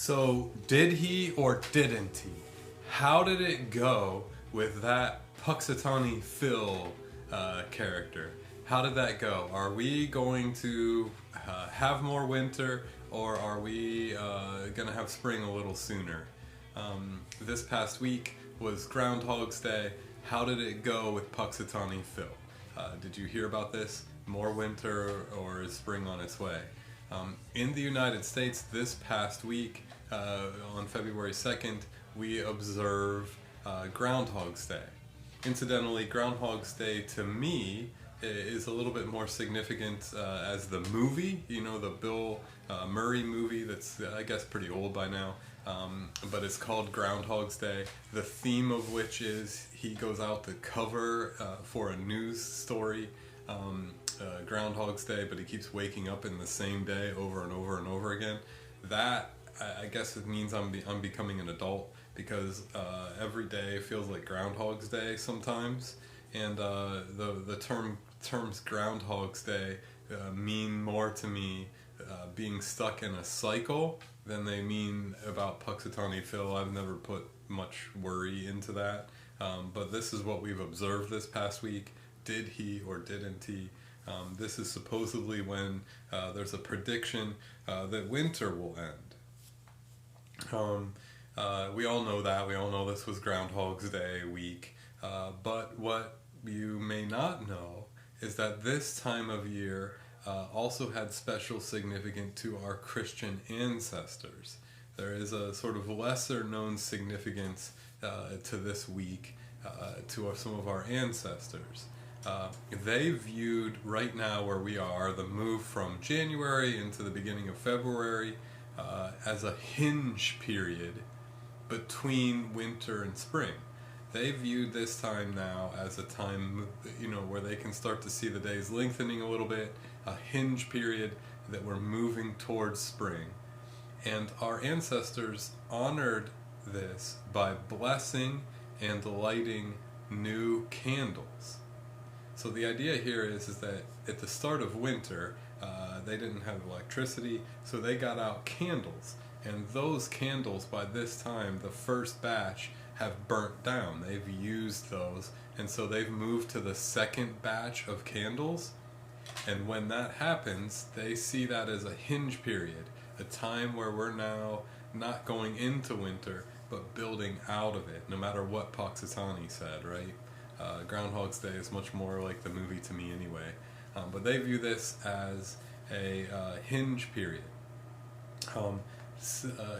So, did he or didn't he? How did it go with that Puxatawny Phil character? How did that go? Are we going to have more winter, or are we going to have spring a little sooner? This past week was Groundhog's Day. How did it go with Puxatawny Phil? Did you hear about this? More winter, or is spring on its way? In the United States this past week, on February 2nd, we observe Groundhog's Day. Incidentally, Groundhog's Day to me is a little bit more significant as the movie, you know, the Bill Murray movie that's, I guess, pretty old by now, but it's called Groundhog's Day, the theme of which is he goes out to cover for a news story, Groundhog's Day, but he keeps waking up in the same day over and over and over again. That, I guess it means I'm becoming an adult, because every day feels like Groundhog's Day sometimes, and the terms Groundhog's Day mean more to me being stuck in a cycle than they mean about Puxatawny Phil. I've never put much worry into that, but this is what we've observed this past week. Did he or didn't he? This is supposedly when there's a prediction that winter will end. We all know that. We all know this was Groundhog's Day week. But what you may not know is that this time of year also had special significance to our Christian ancestors. There is a sort of lesser known significance to this week to some of our ancestors. They viewed right now where we are, the move from January into the beginning of February, as a hinge period between winter and spring. They viewed this time now as a time, you know, where they can start to see the days lengthening a little bit, a hinge period that we're moving towards spring. And our ancestors honored this by blessing and lighting new candles. So the idea here is that at the start of winter, they didn't have electricity, so they got out candles. And those candles, by this time, the first batch, have burnt down. They've used those, and so they've moved to the second batch of candles. And when that happens, they see that as a hinge period, a time where we're now not going into winter, but building out of it, no matter what Puxatawny said, right? Groundhog's Day is much more like the movie to me anyway. But they view this as a hinge period.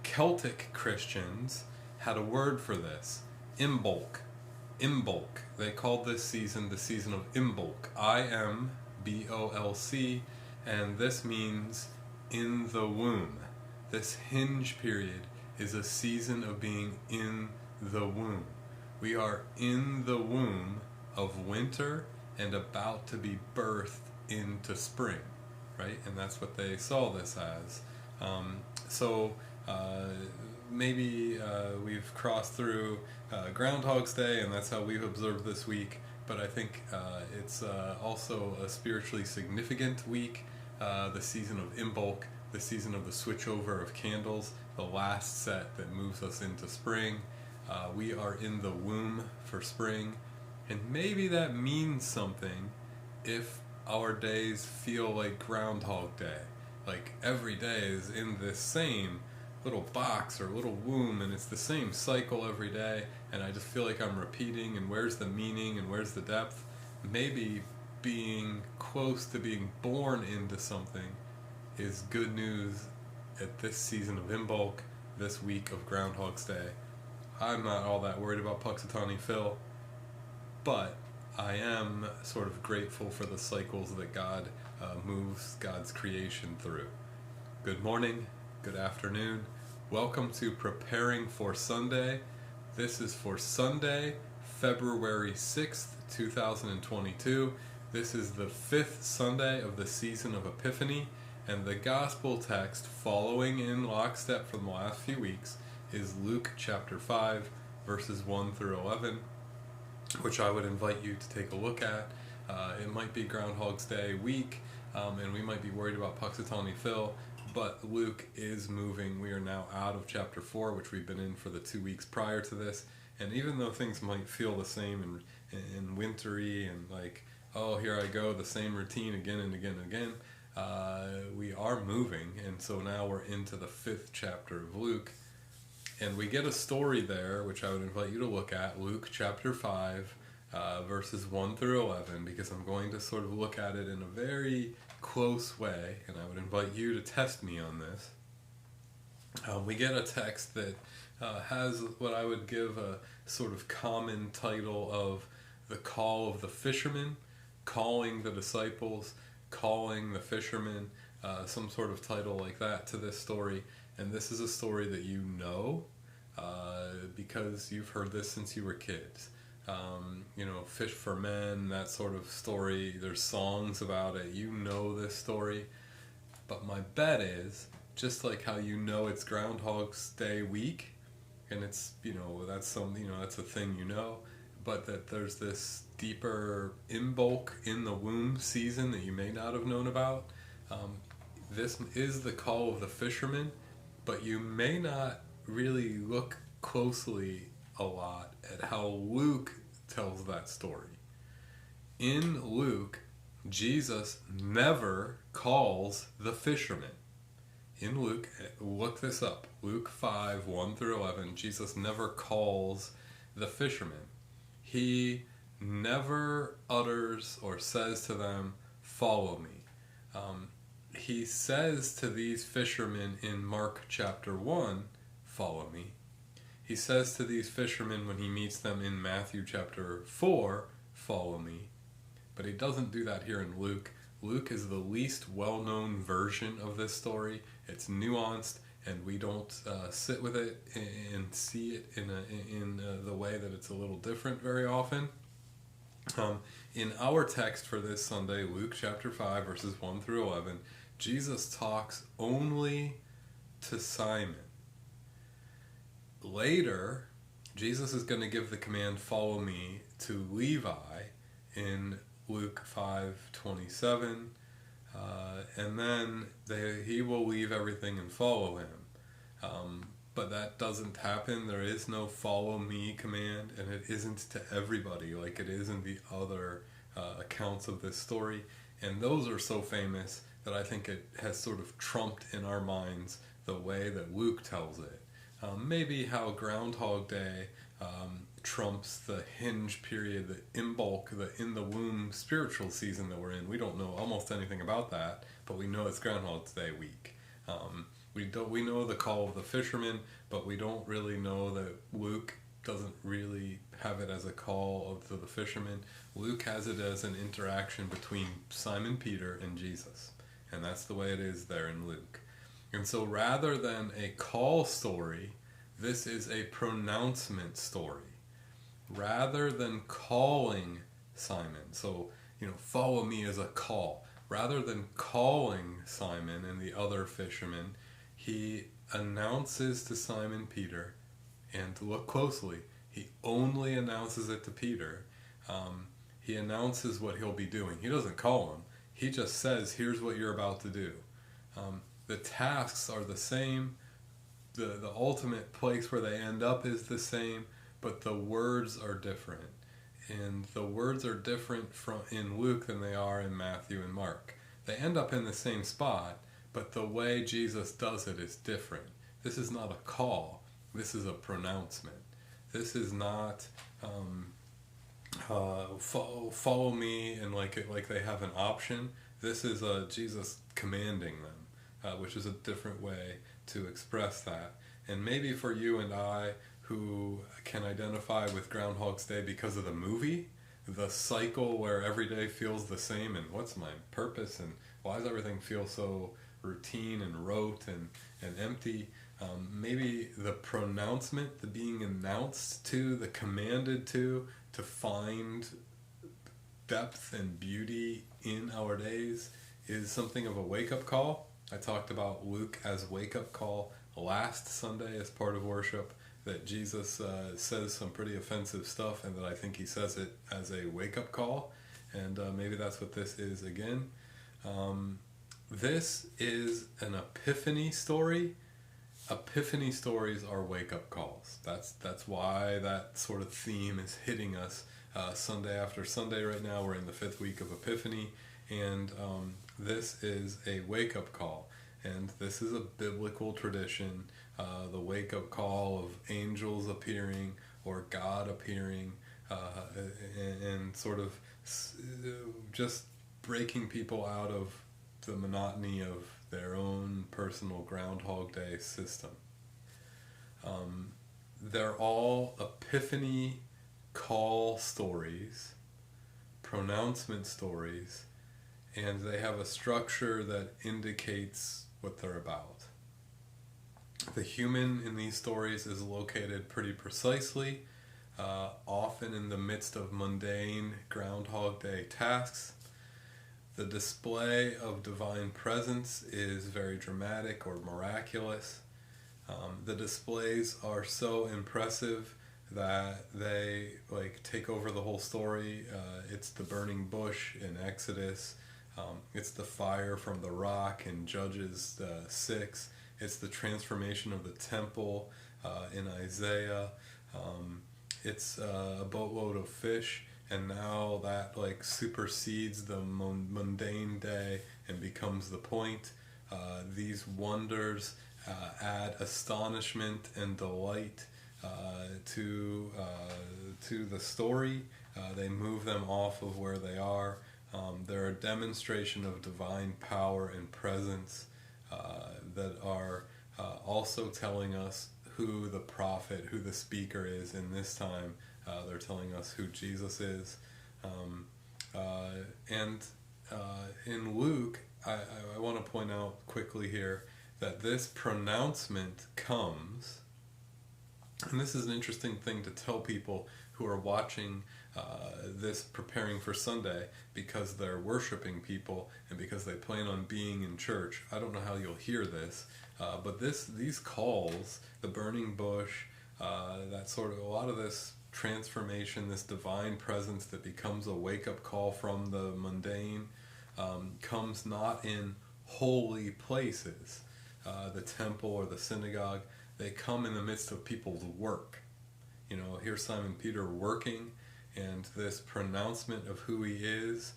Celtic Christians had a word for this, Imbolc. Imbolc. They called this season the season of Imbolc, I-M-B-O-L-C, and this means in the womb. This hinge period is a season of being in the womb. We are in the womb of winter and about to be birthed into spring, right? And that's what they saw this as. Maybe we've crossed through Groundhog's Day, and that's how we've observed this week, but I think it's also a spiritually significant week, the season of Imbolc, the season of the switchover of candles, the last set that moves us into spring. We are in the womb for spring, and maybe that means something if our days feel like Groundhog Day. Like every day is in this same little box or little womb, and it's the same cycle every day, and I just feel like I'm repeating, and where's the meaning and where's the depth? Maybe being close to being born into something is good news at this season of Imbolc, this week of Groundhog's Day. I'm not all that worried about Puxatawny Phil, but I am sort of grateful for the cycles that God moves God's creation through. Good morning, good afternoon. Welcome to Preparing for Sunday. This is for Sunday, February 6th, 2022. This is the 5th Sunday of the season of Epiphany, and the gospel text following in lockstep from the last few weeks is Luke chapter 5, verses 1 through 11, which I would invite you to take a look at. It might be Groundhog's Day week, and we might be worried about Puxatawny Phil, but Luke is moving. We are now out of chapter 4, which we've been in for the 2 weeks prior to this. And even though things might feel the same and wintry and like, oh, here I go, the same routine again and again and again, we are moving. And so now we're into the 5th chapter of Luke. And we get a story there, which I would invite you to look at, Luke chapter 5, verses 1 through 11, because I'm going to sort of look at it in a very close way, and I would invite you to test me on this. We get a text that has what I would give a sort of common title of the call of the fishermen, calling the disciples, calling the fishermen, some sort of title like that to this story. And this is a story that you know, because you've heard this since you were kids. Fish for men, that sort of story. There's songs about it. You know this story. But my bet is, just like how you know it's Groundhog's Day week, and it's, that's that's a thing but that there's this deeper in bulk in the womb season that you may not have known about. This is the call of the fishermen, but you may not really look closely a lot at how Luke tells that story. In Luke, Jesus never calls the fishermen. In Luke, look this up, Luke 5, 1 through 11, Jesus never calls the fishermen. He never utters or says to them, follow me. He says to these fishermen in Mark chapter 1, follow me. He says to these fishermen when he meets them in Matthew chapter 4, follow me. But he doesn't do that here in Luke. Luke is the least well-known version of this story. It's nuanced, and we don't sit with it and see it in the way that it's a little different very often. In our text for this Sunday, Luke chapter 5, verses 1 through 11, Jesus talks only to Simon. Later, Jesus is going to give the command, follow me, to Levi in Luke 5:27, and then he will leave everything and follow him. But that doesn't happen. There is no follow me command, and it isn't to everybody like it is in the other accounts of this story. And those are so famous that I think it has sort of trumped in our minds the way that Luke tells it. Maybe how Groundhog Day trumps the hinge period, the in bulk, the in the womb spiritual season that we're in. We don't know almost anything about that, but we know it's Groundhog Day week. We know the call of the fishermen, but we don't really know that Luke doesn't really have it as a call of the fishermen. Luke has it as an interaction between Simon Peter and Jesus, and that's the way it is there in Luke. And so rather than a call story, this is a pronouncement story. Rather than calling Simon, so, follow me as a call. Rather than calling Simon and the other fishermen, he announces to Simon Peter, and look closely, he only announces it to Peter. He announces what he'll be doing. He doesn't call him. He just says, here's what you're about to do. The tasks are the same. The ultimate place where they end up is the same, but the words are different. And the words are different in Luke than they are in Matthew and Mark. They end up in the same spot, but the way Jesus does it is different. This is not a call. This is a pronouncement. This is not follow me and like they have an option. This is Jesus commanding them, which is a different way to express that. And maybe for you and I, who can identify with Groundhog's Day because of the movie, the cycle where every day feels the same, and what's my purpose, and why does everything feel so routine and rote and empty? Maybe the pronouncement, the being announced to, the commanded to find depth and beauty in our days is something of a wake-up call. I talked about Luke as wake-up call last Sunday as part of worship, that Jesus says some pretty offensive stuff, and that I think he says it as a wake-up call, and maybe that's what this is again. This is an epiphany story. Epiphany stories are wake-up calls. That's why that sort of theme is hitting us Sunday after Sunday right now. We're in the 5th week of Epiphany, and this is a wake-up call. And this is a biblical tradition, the wake-up call of angels appearing or God appearing, and sort of just breaking people out of the monotony of their own personal Groundhog Day system. They're all epiphany call stories, pronouncement stories, and they have a structure that indicates what they're about. The human in these stories is located pretty precisely, often in the midst of mundane Groundhog Day tasks. The display of divine presence is very dramatic or miraculous. The displays are so impressive that they take over the whole story. It's the burning bush in Exodus. It's the fire from the rock in Judges 6. It's the transformation of the temple in Isaiah. It's a boatload of fish, and now that supersedes the mundane day and becomes the point. These wonders add astonishment and delight to the story. They move them off of where they are. They're a demonstration of divine power and presence that are also telling us who the prophet, who the speaker is in this time. They're telling us who Jesus is. And in Luke, I want to point out quickly here that this pronouncement comes, and this is an interesting thing to tell people who are watching this preparing for Sunday, because they're worshiping people and because they plan on being in church. I don't know how you'll hear this, but these calls, the burning bush, that sort of, a lot of this transformation, this divine presence that becomes a wake-up call from the mundane, comes not in holy places, the temple or the synagogue. They come in the midst of people's work. Here's Simon Peter working, and this pronouncement of who he is.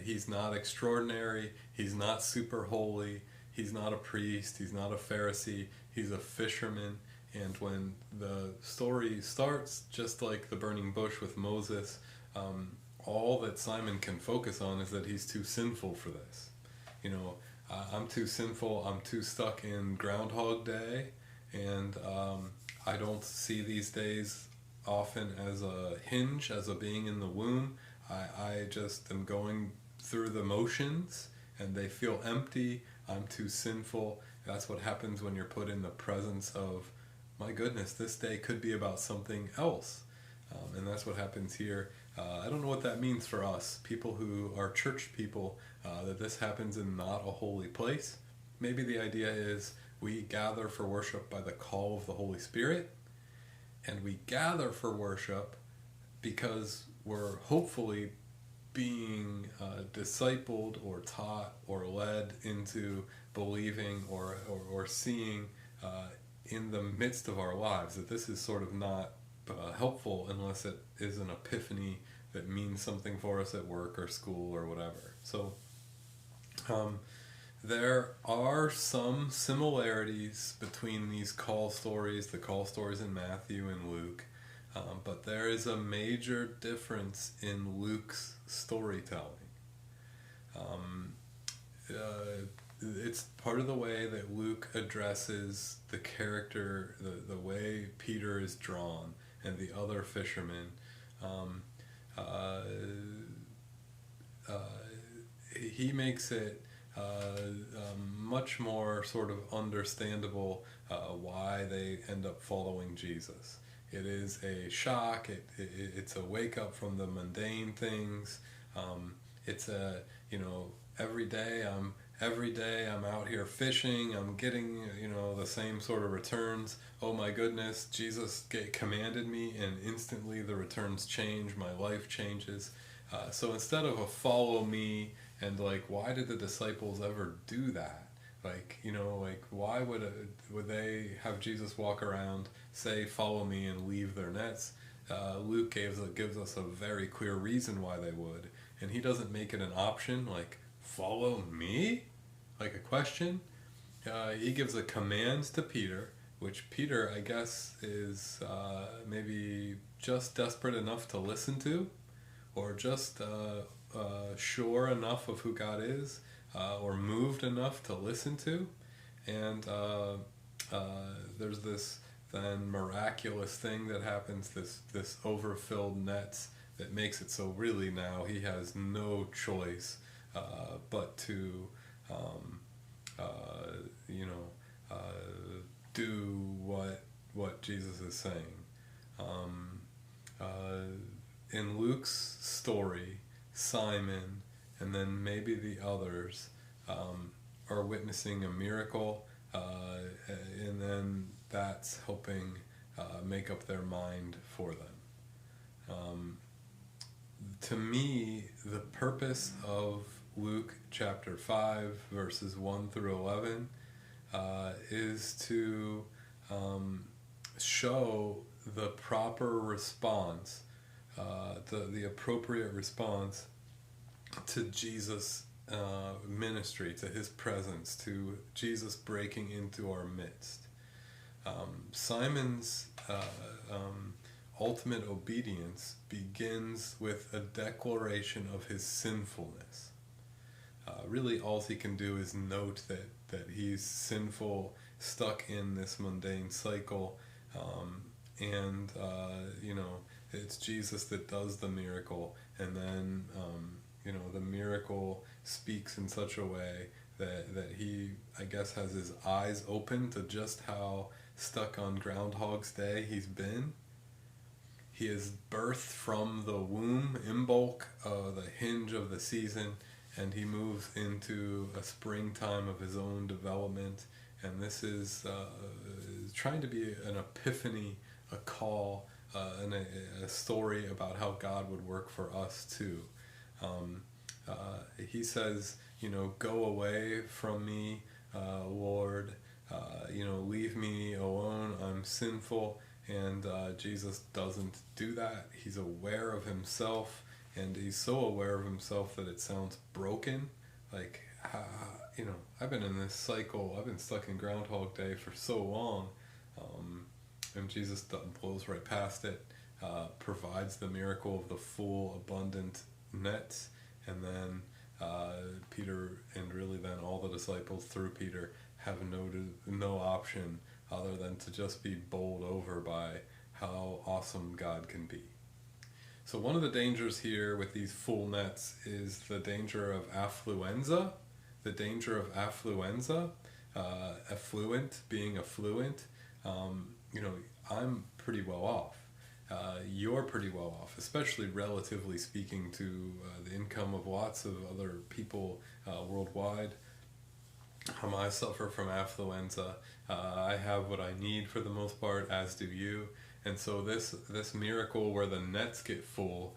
He's not extraordinary, he's not super holy, he's not a priest, he's not a Pharisee, he's a fisherman. And when the story starts, just like the burning bush with Moses, all that Simon can focus on is that he's too sinful for this. I'm too sinful, I'm too stuck in Groundhog Day, and I don't see these days often as a hinge, as a being in the womb. I just am going through the motions, and they feel empty. I'm too sinful. That's what happens when you're put in the presence of, my goodness, this day could be about something else. And that's what happens here. I don't know what that means for us, people who are church people, that this happens in not a holy place. Maybe the idea is we gather for worship by the call of the Holy Spirit, and we gather for worship because we're hopefully being discipled or taught or led into believing or seeing in the midst of our lives that this is sort of not helpful unless it is an epiphany that means something for us at work or school or whatever. So there are some similarities between these call stories, the call stories in Matthew and Luke, but there is a major difference in Luke's storytelling. It's part of the way that Luke addresses the character, the way Peter is drawn and the other fishermen. He makes it much more sort of understandable why they end up following Jesus. It is a shock. It's a wake up from the mundane things. It's a every day I'm out here fishing. I'm getting the same sort of returns. Oh my goodness, Jesus commanded me, and instantly the returns change. My life changes. So instead of a follow me And like, why did the disciples ever do that? Like, like, why would they have Jesus walk around, say, "Follow me," and leave their nets? Luke gives us a very clear reason why they would, and he doesn't make it an option like, "Follow me," like a question. He gives a command to Peter, which Peter, I guess, is maybe just desperate enough to listen to, or just sure enough of who God is, or moved enough to listen to. And there's this then miraculous thing that happens, this overfilled nets that makes it so really now he has no choice but to uh, you know do what Jesus is saying. Um, in Luke's story, Simon and then maybe the others are witnessing a miracle, and then that's helping make up their mind for them. To me, the purpose of Luke chapter 5, verses 1 through 11, is to show the proper response, the appropriate response to Jesus' ministry, to his presence, to Jesus breaking into our midst. Simon's ultimate obedience begins with a declaration of his sinfulness. Really, all he can do is note that he's sinful, stuck in this mundane cycle, and it's Jesus that does the miracle, and then the miracle speaks in such a way that he, I guess, has his eyes open to just how stuck on Groundhog's Day he's been. He is birthed from the womb, Imbolc, the hinge of the season, and he moves into a springtime of his own development. And this is trying to be an epiphany, a call, and a story about how God would work for us too. He says, "Go away from me, Lord. Leave me alone. I'm sinful." And Jesus doesn't do that. He's aware of himself, and he's so aware of himself that it sounds broken. Like, I've been in this cycle. I've been stuck in Groundhog Day for so long. And Jesus blows right past it, provides the miracle of the full, abundant nets, and then Peter, and really then all the disciples through Peter, have no option other than to just be bowled over by how awesome God can be. So one of the dangers here with these full nets is the danger of affluenza. Affluent, being affluent. I'm pretty well off. You're pretty well off, especially relatively speaking to the income of lots of other people worldwide. I suffer from affluenza. I have what I need for the most part, as do you. And so this miracle where the nets get full,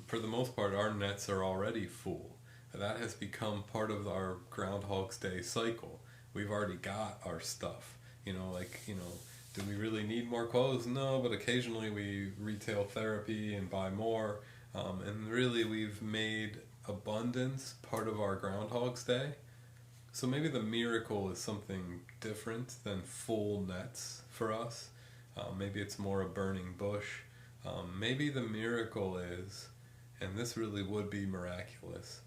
for the most part our nets are already full. That has become part of our Groundhog's Day cycle. We've already got our stuff. Do we really need more clothes? No, but occasionally we retail therapy and buy more. And really we've made abundance part of our Groundhog's Day. So maybe the miracle is something different than full nets for us. Maybe it's more a burning bush. Maybe the miracle is, and this really would be miraculous,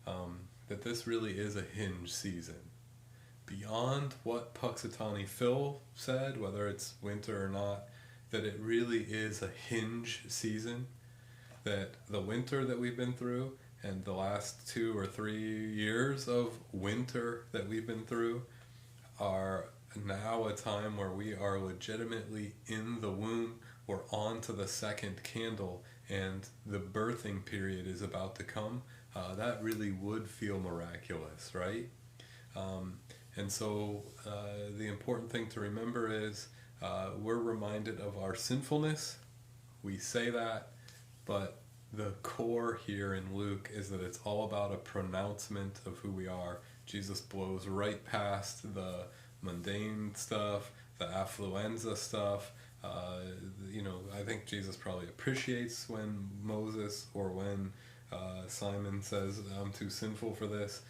that this really is a hinge season. Beyond what Puxatawny Phil said, whether it's winter or not, that it really is a hinge season. That the winter that we've been through, and the last 2 or 3 years of winter that we've been through, are now a time where we are legitimately in the womb. We're on to the second candle, and the birthing period is about to come. That really would feel miraculous, right? And so the important thing to remember is we're reminded of our sinfulness. We say that, but the core here in Luke is that it's all about a pronouncement of who we are. Jesus blows right past the mundane stuff, the affluenza stuff. I think Jesus probably appreciates when Moses or when Simon says, I'm too sinful for this,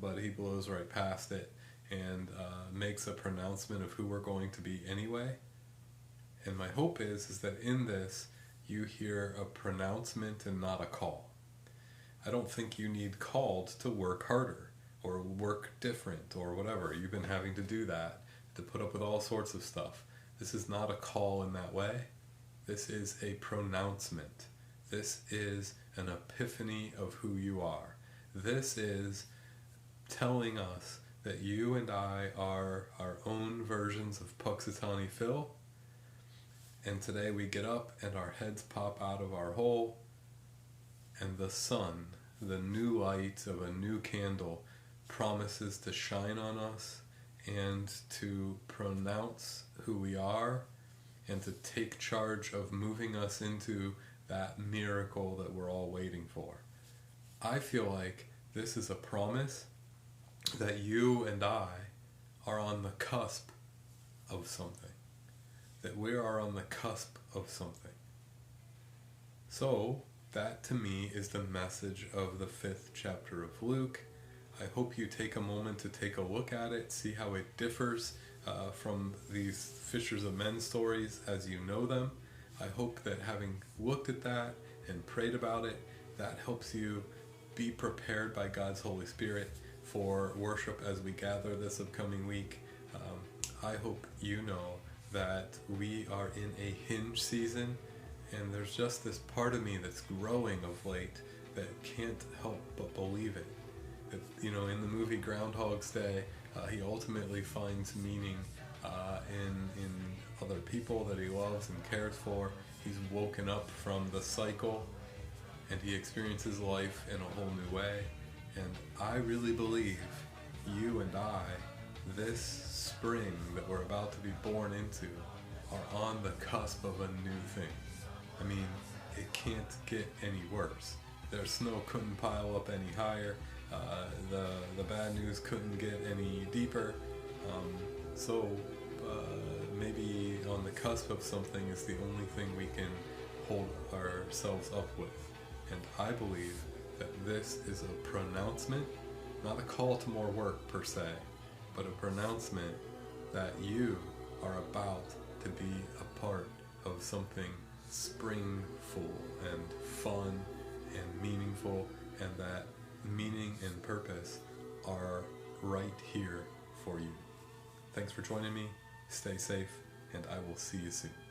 but he blows right past it and makes a pronouncement of who we're going to be anyway. And my hope is that in this, you hear a pronouncement and not a call. I don't think you need called to work harder or work different or whatever. You've been having to do that, to put up with all sorts of stuff. This is not a call in that way. This is a pronouncement. This is an epiphany of who you are. This is telling us that you and I are our own versions of Puxatawny Phil. And today we get up and our heads pop out of our hole, and the sun, the new light of a new candle, promises to shine on us and to pronounce who we are and to take charge of moving us into that miracle that we're all waiting for. I feel like this is a promise that you and I are on the cusp of something. That we are on the cusp of something. So, that to me is the message of the 5th chapter of Luke. I hope you take a moment to take a look at it, see how it differs from these Fishers of Men stories as you know them. I hope that having looked at that and prayed about it, that helps you be prepared by God's Holy Spirit for worship as we gather this upcoming week. I hope you know that we are in a hinge season, and there's just this part of me that's growing of late that can't help but believe it. That, in the movie Groundhog's Day, he ultimately finds meaning in other people that he loves and cares for. He's woken up from the cycle, and he experiences life in a whole new way. And I really believe you and I, this spring that we're about to be born into, are on the cusp of a new thing. I mean, it can't get any worse. Their snow couldn't pile up any higher. The bad news couldn't get any deeper. So maybe on the cusp of something is the only thing we can hold ourselves up with. And I believe that this is a pronouncement, not a call to more work per se, but a pronouncement that you are about to be a part of something springful and fun and meaningful, and that meaning and purpose are right here for you. Thanks for joining me. Stay safe, and I will see you soon.